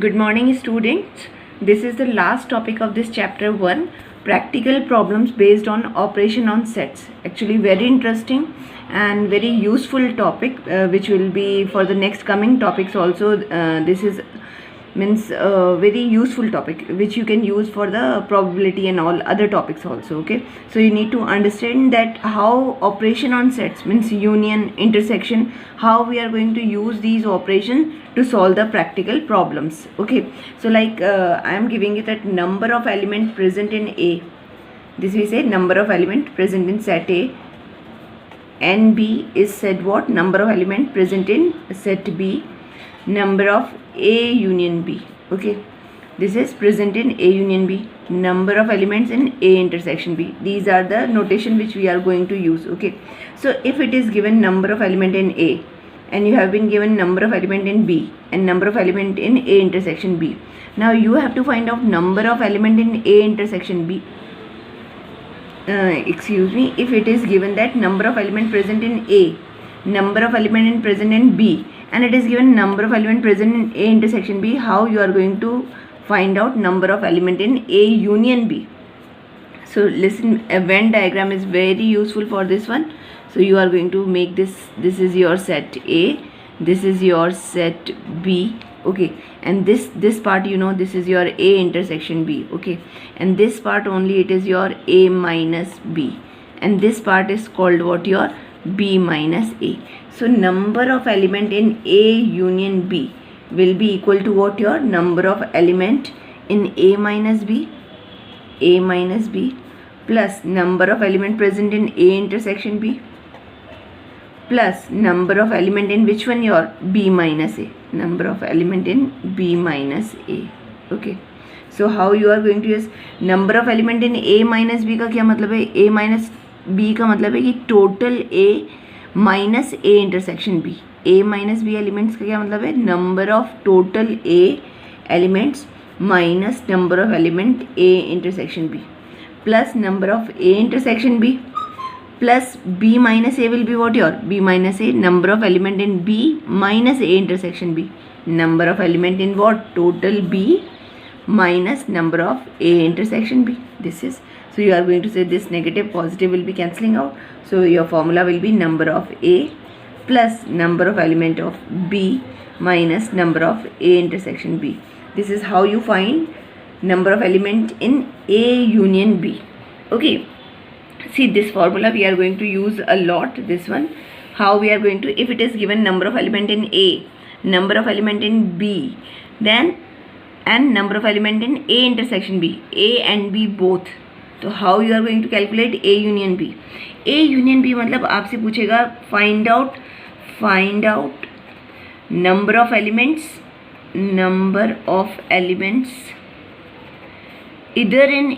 Good morning, students. This is the last topic of this chapter 1, practical problems based on operation on sets. Actually very interesting and very useful topic, which will be for the next coming topics also. This is means a very useful topic which you can use for the probability and all other topics also. Okay, so you need to understand that how operation on sets means union, intersection, how we are going to use these operations to solve the practical problems. Okay, so like I am giving you that number of element present in A. This we say number of element present in set A, and B is said what? Number of element present in set B, number of A union B. Okay, this is present in A union B, number of elements in A intersection B. These are the notation which we are going to use. Okay, so if it is given number of element in A and you have been given number of element in B and number of element in A intersection B, now you have to find out number of element in A intersection B. If it is given that number of element present in A, number of element in present in B, and it is given number of element present in A intersection B, how you are going to find out number of element in A union B? So listen, a Venn diagram is very useful for this one. So you are going to make this is your set A, this is your set B. Okay, and this part, you know, this is your A intersection B. Okay, and this part only, it is your A minus B, and this part is called what? Your B minus A. So number of element in A union B will be equal to what? Your number of element in A minus B plus number of element present in A intersection B plus number of element in which one? Your B minus A, number of element in B minus A. Okay, so how you are going to use number of element in A minus B का क्या मतलब है? A minus B का मतलब है कि total A minus A intersection B. A minus B elements का क्या मतलब है? Number of total A elements minus number of element A intersection B plus number of A intersection B plus B minus A will be what? Your B minus A, number of element in B minus A intersection B, number of element in what? Total B minus number of A intersection B. This is, so you are going to say this negative positive will be cancelling out. So your formula will be number of A plus number of element of B minus number of A intersection B. This is how you find number of element in A union B. Okay, see this formula we are going to use a lot. This one, how we are going to, if it is given number of element in A, number of element in B, then and number of element in A intersection B, A and B both, तो how you are going to calculate A union B? A union B मतलब आपसे पूछेगा find out number of elements either in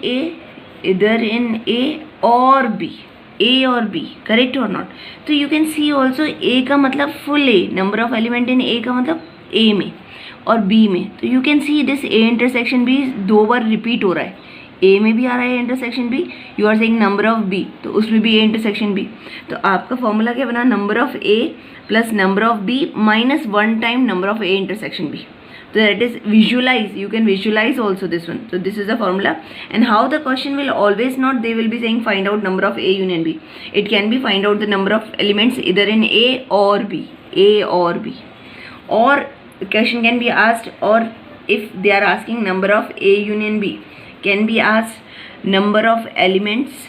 A or B, A or B, correct or not? तो you can see also A का मतलब full A, number of element in A का मतलब A में और B में, तो you can see this A intersection B दो बार repeat हो रहा है. A में भी आ रहा है intersection B, you are saying number of B, तो उसमें भी A intersection B. तो आपका formula क्या बना? number of A plus number of B minus one time number of A intersection B. So that is visualize, you can visualize also this one. So this is the formula, and how the question will always not, they will be saying find out number of A union B. It can be find out the number of elements either in A or B, or question can be asked, or if they are asking number of A union B, can be asked number of elements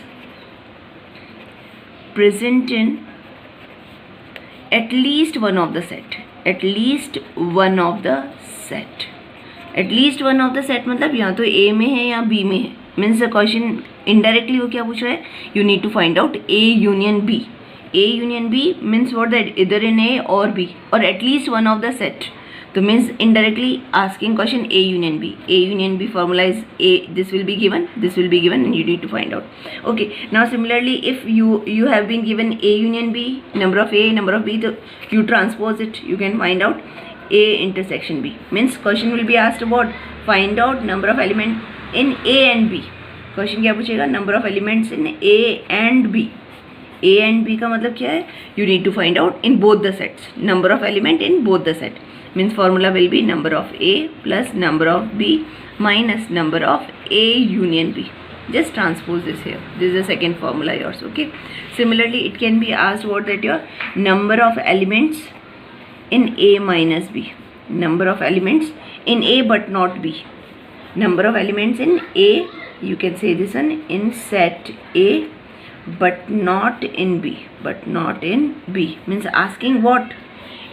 present in at least one of the set, मतलब या तो A में है या B में है. Means the question indirectly वो क्या पूछ रहा है? You need to find out A union B. A union B means what? That either in A or B or at least one of the set. So means indirectly asking question A union B. A union B formula is A, this will be given, and you need to find out. Okay, now similarly if you have been given A union B, number of A, number of B, so you transpose it, you can find out A intersection B. Means question will be asked about find out number of element in A and B. Question क्या पूछेगा? Number of elements in A and B. A and B का मतलब क्या है, you need to find out in both the sets number of element in both the set. Means formula will be number of A plus number of B minus number of A union B. Just transpose this here. This is the second formula yours. Okay. Similarly, it can be asked what that your number of elements in A minus B. Number of elements in A but not B. Number of elements in A, you can say this one, in set A but not in B. But not in B. Means asking what?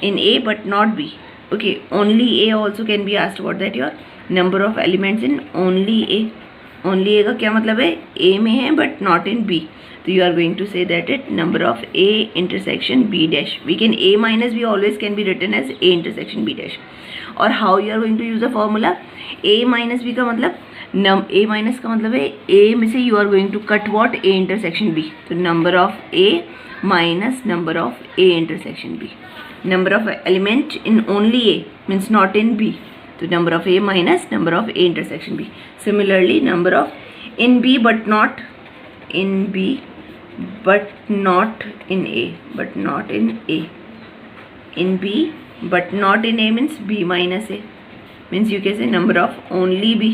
In A but not B. Okay, only A also can be asked what that your number of elements in only A. Only A का क्या मतलब है, A में है but not in B. So you are going to say that it number of A intersection B dash. We can A minus B always can be written as A intersection B dash. और how you are going to use the formula? A minus B का मतलब A minus का मतलब है A में से you are going to cut what? A intersection B. So number of A minus number of A intersection B. Number of element in only A means not in B. So number of A minus number of A intersection B. Similarly, number of in B but not in B but not in A. But not in A. In B but not in A means B minus A. Means you can say number of only B.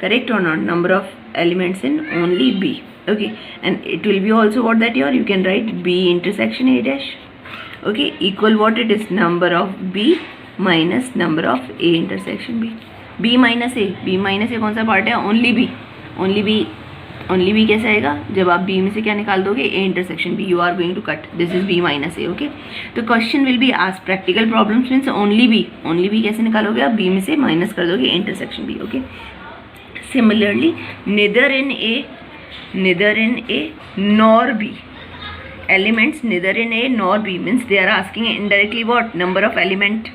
Correct or not? Number of elements in only B. Okay. And it will be also what that you can write B intersection A dash. Okay, equal what it is, number of B minus number of A intersection B. B minus A कौन सा part है, only B. Only B कैसे आएगा, जब आप B में से क्या निकाल दोगे, A intersection B. You are going to cut, this is B minus A. Okay, तो question will be asked, practical problems means only B कैसे निकालोगे आप, B में से माइनस कर दोगे A intersection B. Okay, similarly neither in A nor B. Elements neither in A nor B means they are asking indirectly what, number of element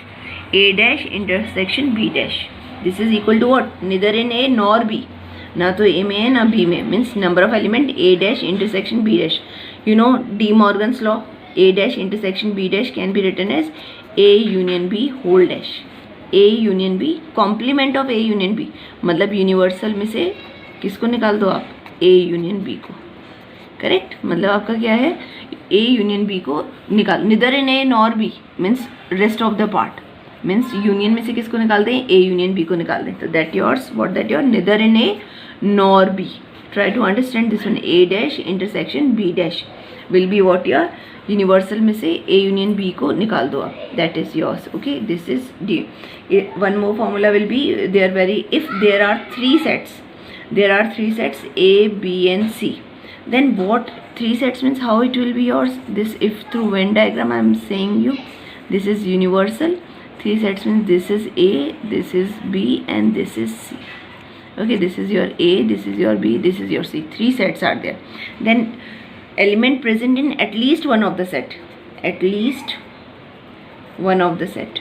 A dash intersection B dash. This is equal to what, neither in A nor B. ना तो A में है ना B में, means number of element A dash intersection B dash. You know De Morgan's law, A dash intersection B dash can be written as A union B whole dash. A union B complement of A union B. मतलब universal में से किसको निकाल दो आप, A union B को. Correct, मतलब आपका क्या है, A यूनियन B को निकाल. निदर in A nor B means rest of the part, means union में से किसको निकाल दें, A यूनियन B को निकाल दें. तो that yours what that your neither in A nor B. Try to understand this one. A dash intersection B dash will be what your, universal में से A यूनियन B को निकाल दो आप, that is yours. Okay, this is D. One more formula will be there very, if there are three sets A B and C, then what three sets means, how it will be yours, this if through Venn diagram I am saying you, this is universal. Three sets means this is A, this is B and this is C. Okay, this is your A, this is your B, this is your C. Three sets are there. Then element present in at least one of the set, at least one of the set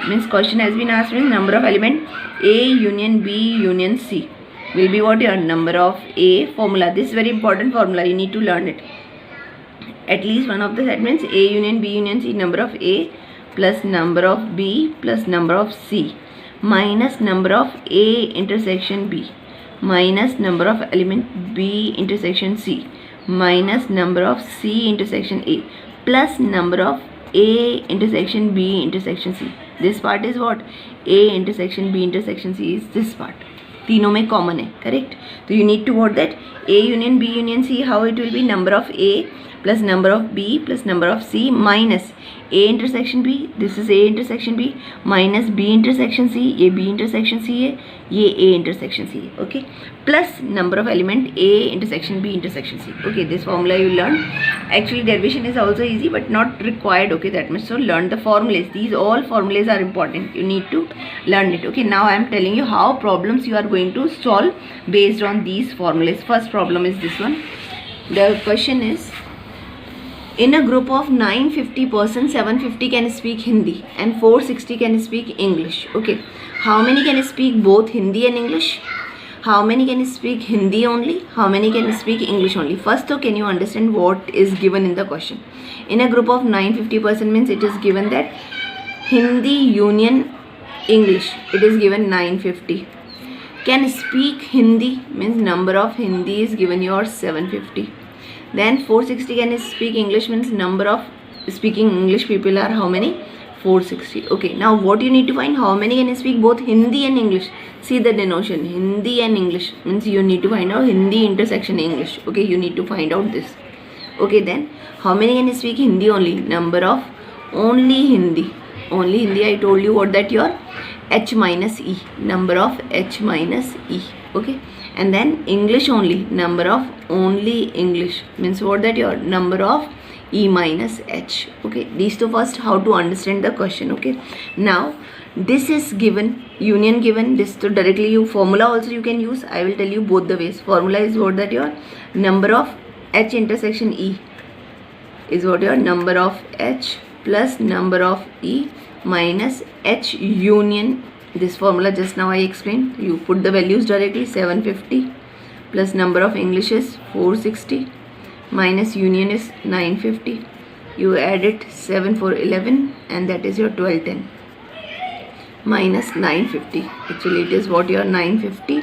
means question has been asked means number of element A union B union C will be what your number of A formula. This is very important formula, you need to learn it. At least one of the set means A union B union C, number of A plus number of B plus number of C minus number of A intersection B minus number of element B intersection C minus number of C intersection A plus number of A intersection B intersection C. This part is what, A intersection B intersection C is this part. तीनों में common है. Correct, तो you need to what that A union B union C, how it will be, number of A plus number of B plus number of C minus A intersection B, this is A intersection B minus B intersection C, ये B intersection C है, ये A intersection C है. Okay, plus number of element A intersection B intersection C. Okay, this formula you learn. Actually derivation is also easy but not required. Okay, that much. So learn the formulas. These all formulas are important, you need to learn it. Okay, now I am telling you how problems you are going to solve based on these formulas. First problem is this one. The question is, in a group of 950 persons, 750 can speak Hindi and 460 can speak English. Okay, how many can speak both Hindi and English? How many can speak Hindi only? How many can speak English only? First, so can you understand what is given in the question? In a group of 950 person means it is given that Hindi union English, it is given 950. Can speak Hindi means number of Hindi is given your 750. Then 460 can speak English means number of speaking English people are how many? 460. Okay, now what you need to find, how many can speak both Hindi and English. See the denotation, Hindi and English means you need to find out Hindi intersection English. Okay, you need to find out this. Okay, then how many can speak Hindi only? Number of only Hindi. Only Hindi, I told you what that your H minus E, number of H minus E. Okay, and then English only, number of only English means what that your number of E minus H. Okay, these two first, how to understand the question. Okay, now this is given, union given, this to directly you formula also you can use. I will tell you both the ways. Formula is what that your number of H intersection E is what your number of H plus number of E minus H union. This formula just now I explained. You put the values directly, 750 plus number of English is 460 minus union is 950. You add it, 7 4 11, and that is your 1210 minus 950. Actually it is what your 950,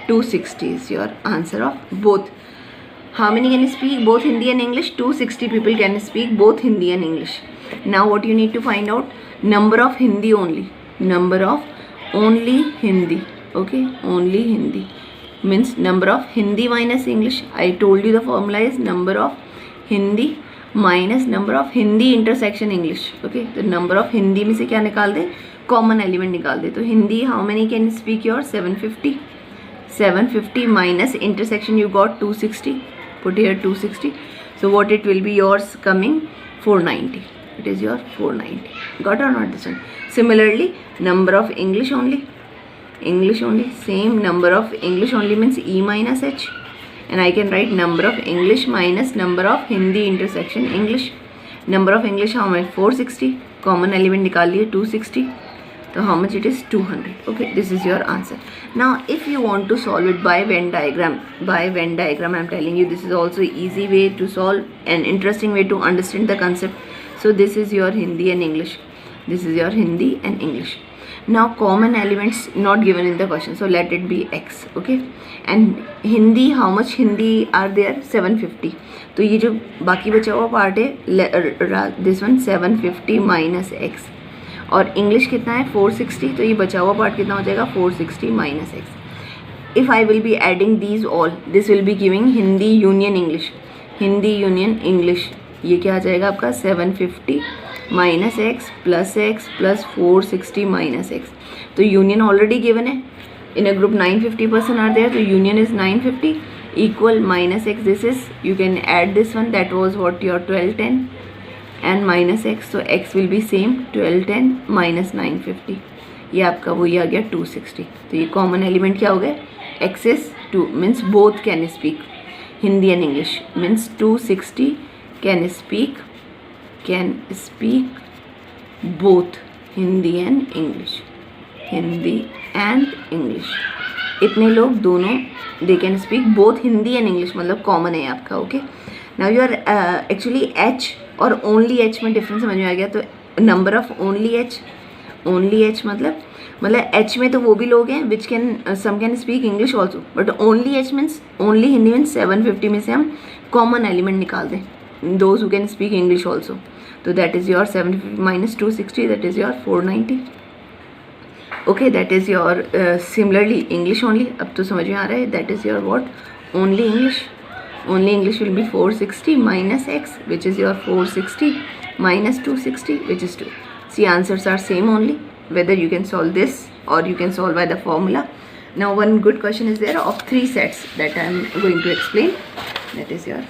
260 is your answer of both. How many can speak both Hindi and English? 260 people can speak both Hindi and English. Now what you need to find out, number of Hindi only, number of only Hindi. Okay, only Hindi means number of Hindi minus English. I told you the formula is number of Hindi minus number of Hindi intersection English. Okay, the number of Hindi में से क्या निकाल दे, common element निकाल दे. तो Hindi how many can speak your 750, 750 minus intersection you got 260, put here 260. So what it will be yours coming, 490. It is your 490. Got or not this one? Similarly, number of English only, English only, same number of English only means E minus H, and I can write number of English minus number of Hindi intersection English. Number of English how much? 460, common element निकाल लिए 260, so how much it is? 200. Okay, this is your answer. Now if you want to solve it by Venn diagram, I am telling you this is also easy way to solve, an interesting way to understand the concept. So this is your Hindi and English, this is your Hindi and English. Now common elements not given in the question, so let it be X. Okay, and Hindi, how much Hindi are there? 750. तो ये जो बाकी बचा हुआ part है, this one 750 minus X, और English कितना है 460, तो ये बचा हुआ पार्ट कितना हो जाएगा 460 minus X. If I will be adding these all, this will be giving Hindi union English, Hindi union English. ये क्या आ जाएगा आपका 750 minus x plus 460 minus x. तो यूनियन ऑलरेडी गिवन है, इन अ ग्रुप 950% आर देयर, तो union is 950 equal minus x. This is, you can add this one, that was what your 1210 and minus x, so x will be same 1210 minus 950. ये आपका वही आ गया 260. तो ये common element क्या हो गया, x is 2 means both can speak Hindi and English, means 260 can speak both Hindi and English, Hindi and English. इतने लोग दोनों they can speak both Hindi and English, मतलब कॉमन है आपका. Okay, now you are actually H और only H में difference समझ में आ गया. तो नंबर ऑफ ओनली H मतलब H में तो वो भी लोग हैं which can some can speak English also, but only H means only Hindi means 750 में से हम कॉमन एलिमेंट निकाल दें, those who can speak English also. So that is your 750 minus 260, that is your 490. Okay, that is your similarly English only. अब तो समझ में आ रहा है, that is your what, only English. Only English will be 460 minus x, which is your 460 minus 260, which is 2. See, answers are same only, whether you can solve this or you can solve by the formula. Now one good question is there of 3 sets that I am going to explain. That is your,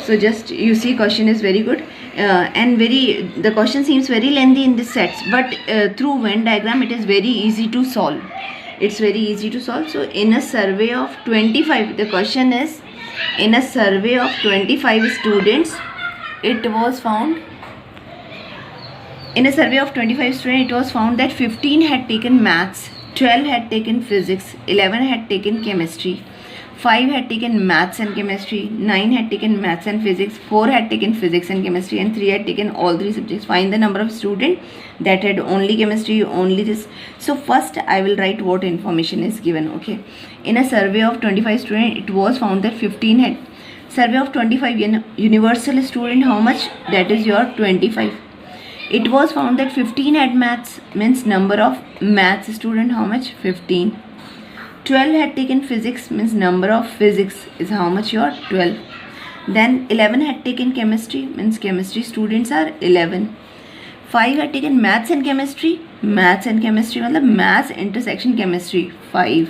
so just you see question is very good and the question seems very lengthy in this sets, but through Venn diagram it is very easy to solve. It's very easy to solve. So in a survey of 25, the question is, in a survey of 25 students, it was found, in a survey of 25 students, it was found that 15 had taken maths, 12 had taken physics, 11 had taken chemistry, 5 had taken maths and chemistry, 9 had taken maths and physics, 4 had taken physics and chemistry, and 3 had taken all 3 subjects. Find the number of students that had only chemistry, only this. So first I will write what information is given. Okay, in a survey of 25 students, it was found that 15 had, survey of 25 universal student, how much? That is your 25. It was found that 15 had maths, means number of maths student, how much? 15. 12 had taken physics, means number of physics is how much? Your 12. Then 11 had taken chemistry, means chemistry students are 11. 5 had taken maths and chemistry, मतलब maths intersection chemistry 5.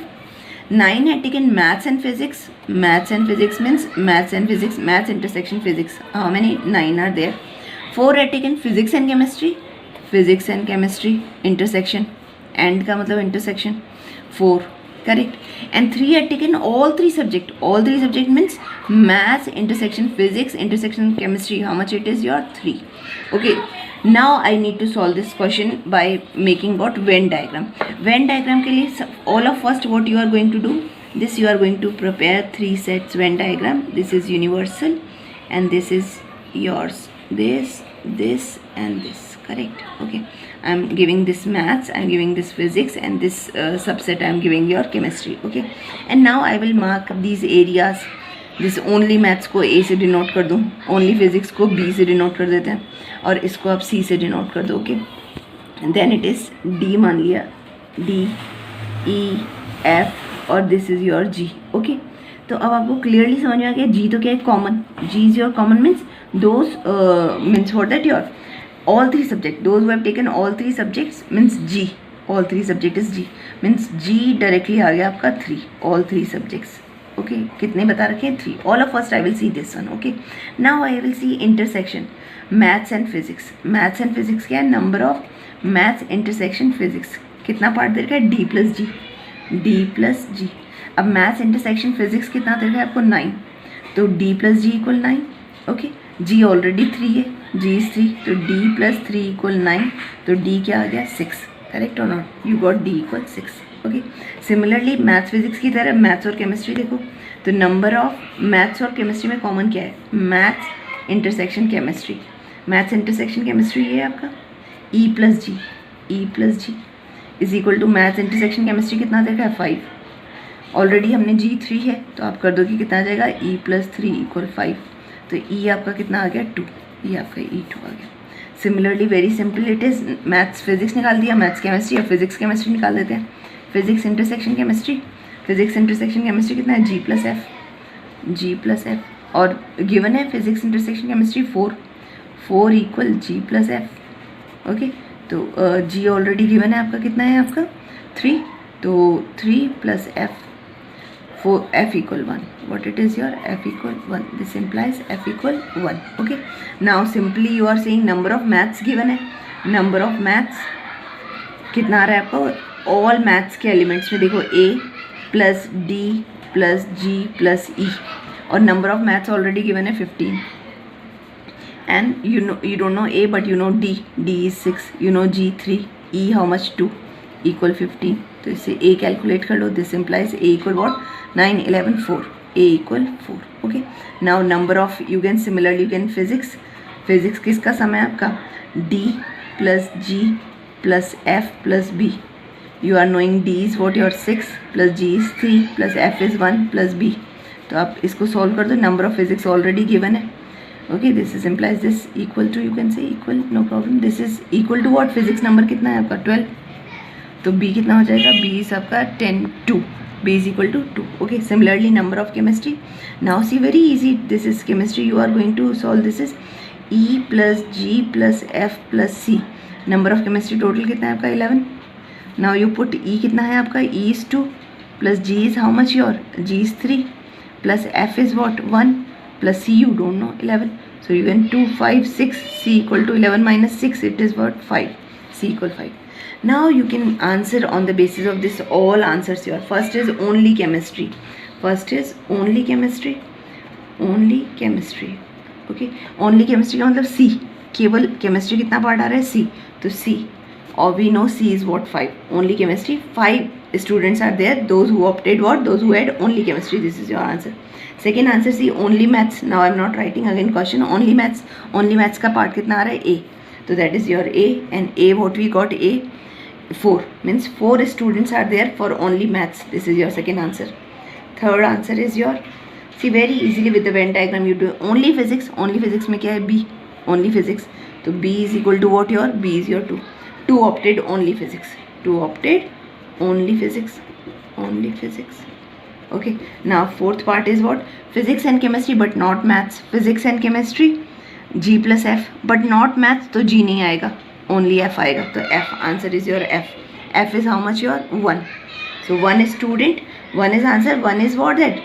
9 had taken maths and physics means maths and physics, maths intersection physics. How many? 9 are there. 4 had taken physics and chemistry intersection, and का मतलब intersection 4, correct. And 3 had taken all three subject means maths intersection physics intersection chemistry. How much it is? Your 3. Okay, now I need to solve this question by making what? Venn diagram. Venn diagram के लिए all of first what you are going to do, this you are going to prepare 3 sets Venn diagram. This is universal and this is yours, this and this, correct. Okay, I am giving this maths, I am giving this physics, and this subset I am giving your chemistry. Okay, and now I will mark these areas. This only maths को A से denote कर दूँ, only physics को B से denote कर देते हैं, और इसको आप C से डिनोट कर दो. Okay, then it is D मान लिया, D E F और this is your G. Okay, तो अब आपको क्लियरली समझ में आ गया. G तो क्या है? Common. G is your common means those means what that your all 3 subjects, those who have taken all 3 subjects means G, all 3 subject is G, means G directly आ गया आपका 3, all 3 subjects. Okay, कितने बता रखे हैं? 3. All of first I will see this one. Okay, now I will see intersection maths and physics. Maths and physics क्या है? Number of maths intersection physics. कितना part दे रखा है? D plus G. अब maths intersection physics कितना दे रखा है आपको? 9. तो D plus G equal 9. Okay, G already 3 है, G is 3, तो D plus 3 equal 9, तो D क्या आ गया? 6, करेक्ट और not? You got D equal 6. Okay, similarly maths physics की तरह मैथ्स और केमिस्ट्री देखो, तो नंबर ऑफ मैथ्स और केमिस्ट्री में कॉमन क्या है? Maths intersection chemistry. Maths intersection chemistry ये है आपका E plus G is equal to maths intersection chemistry कितना देखा है? 5. ऑलरेडी हमने G 3 है, तो आप कर दो कि कितना आ जाएगा? E plus 3 equal 5. तो E आपका कितना आ गया? 2. ये आपका E2 आ गया. Similarly very simple it is. Maths physics निकाल दिया, मैथ्स केमिस्ट्री, और फिजिक्स केमिस्ट्री निकाल देते हैं. फिजिक्स इंटरसेक्शन केमिस्ट्री कितना है? G plus F, और गिवन है physics intersection chemistry 4 equal G plus F. Okay, तो G ऑलरेडी गिवन है आपका, कितना है आपका? 3, तो 3 plus F, F equal 1. What it is your? F equal 1. This implies F equal 1. Okay, now simply you are saying number of maths given है. number of maths कितना आ रहा है आपको? ऑल मैथ्स के एलिमेंट्स में देखो A plus D plus G plus E, और number of maths already given है 15, and you don't know A but you know D is 6, you know G 3, E how much? 2 equal 15. तो इससे A calculate कर लो. This implies A equal what? 9 11 4, A equal 4. Okay, now number of you can physics किसका sum है आपका? D plus G plus F plus B. You are knowing D is what? Your 6 plus G is 3 plus F is 1 plus B. तो आप इसको solve कर दो. Number of physics already given है. Okay, this is implies this equal to, you can say equal, no problem. This is equal to what? Physics number कितना है आपका? 12. तो B कितना हो जाएगा? B इज आपका 10 2. B is equal to 2. Okay, similarly number of chemistry. Now see, very easy. This is chemistry. You are going to solve. This is E plus G plus F plus C. Number of chemistry total कितना है आपका? 11. Now you put E कितना है आपका? E is 2 plus G is how much your? G is 3 plus F is what? 1 plus C you don't know, 11. So you can 2 5 6, C equal to 11 minus 6, it is what? 5. C equal 5. Now you can answer on the basis of this. All answers your first is only chemistry. Okay, only chemistry का मतलब C, केवल chemistry कितना part आ रहा है? C. तो C, or we know C is what? 5. Only chemistry, 5 students are there. Those who opted what? Those who had only chemistry. This is your answer. Second answer C, only maths. Now I am not writing again question. Only maths का part कितना आ रहा है? A. So that is your A, and A what we got? A 4 means 4 students are there for only maths. This is your second answer. Third answer is your See, very easily with the Venn diagram you do only physics. Only physics में क्या है? B. Only physics. तो B is equal to what? Your B is your 2. 2 opted only physics. 2 opted only physics. Only physics. Okay. Now fourth part is what? Physics and chemistry but not maths. Physics and chemistry G plus F but not maths. तो G नहीं आएगा. Only F आएगा. तो F answer is your F. F is how much? Your 1. So 1 is student. 1 is answer. 1 is what? That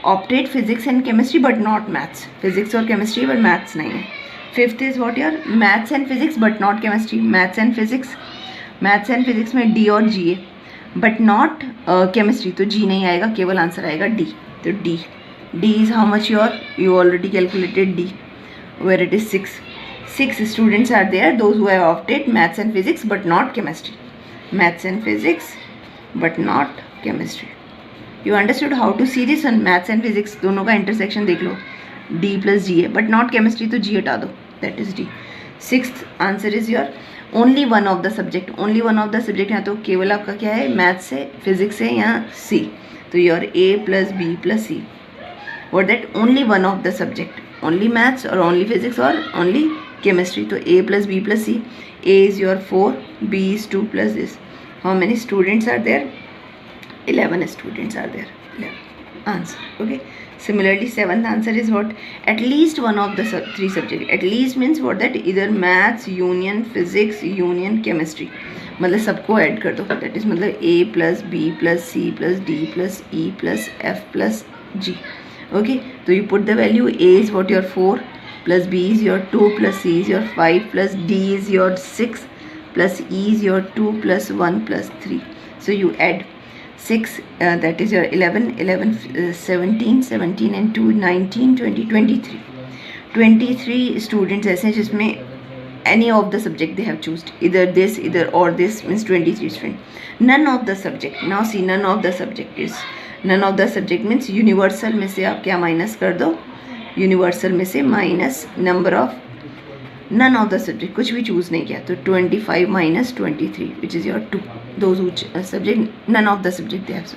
opted physics and chemistry but not maths. Physics और chemistry but maths नहीं है. Fifth is what? Your maths and physics but not chemistry. Maths and physics. Maths and physics में D और G है but not chemistry. तो G नहीं आएगा, केवल आंसर आएगा D. तो D. D is how much? Your you already calculated D where it is 6. 6 students are there, those who have opted maths and physics but not chemistry. Maths and physics but not chemistry. You understood how to see this on maths and physics? दोनों का intersection देख लो. D plus G है but not chemistry तो G हटा दो. That is D. Sixth answer is your only one of the subject. Only one of the subject यहाँ तो केवल आपका क्या है? maths है, physics है या C. तो your A plus B plus C. What that? Only one of the subject. Only maths or only physics or only chemistry. तो A plus B plus C. A is your 4, B is 2 plus this. How many students are there? 11 students are there. 11. Answer. Okay. Similarly, seventh answer is what? At least one of the three subjects. At least means what? That either maths union physics union chemistry. मतलब सबको add कर दो. That is मतलब A plus B plus C plus D plus E plus F plus G. Okay. So you put the value. A is what? Your 4 plus B is your 2 plus C is your 5 plus D is your 6 plus E is your 2 plus 1 plus 3. So you add 6, that is your 11, 17, 17 and 2, 19, 20, 23. 23 students ऐसे हैं जिसमें any of the subject they have chosen. Either this, either or this means 23 students. None of the subject. Now see, none of the subject is. None of the subject means universal में से आप क्या minus कर दो? Universal में से minus number of none of the subject. कुछ भी choose नहीं किया तो 25 minus 23 which is your 2. Those who subject none of the subject they have.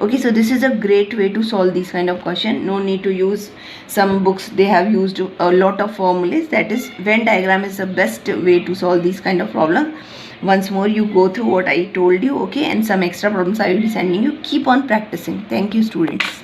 Okay, so this is a great way to solve these kind of question. No need to use some books. They have used a lot of formulas. That is, Venn diagram is the best way to solve these kind of problem. Once more you go through what I told you, okay, and some extra problems I will be sending you. Keep on practicing. Thank you, students.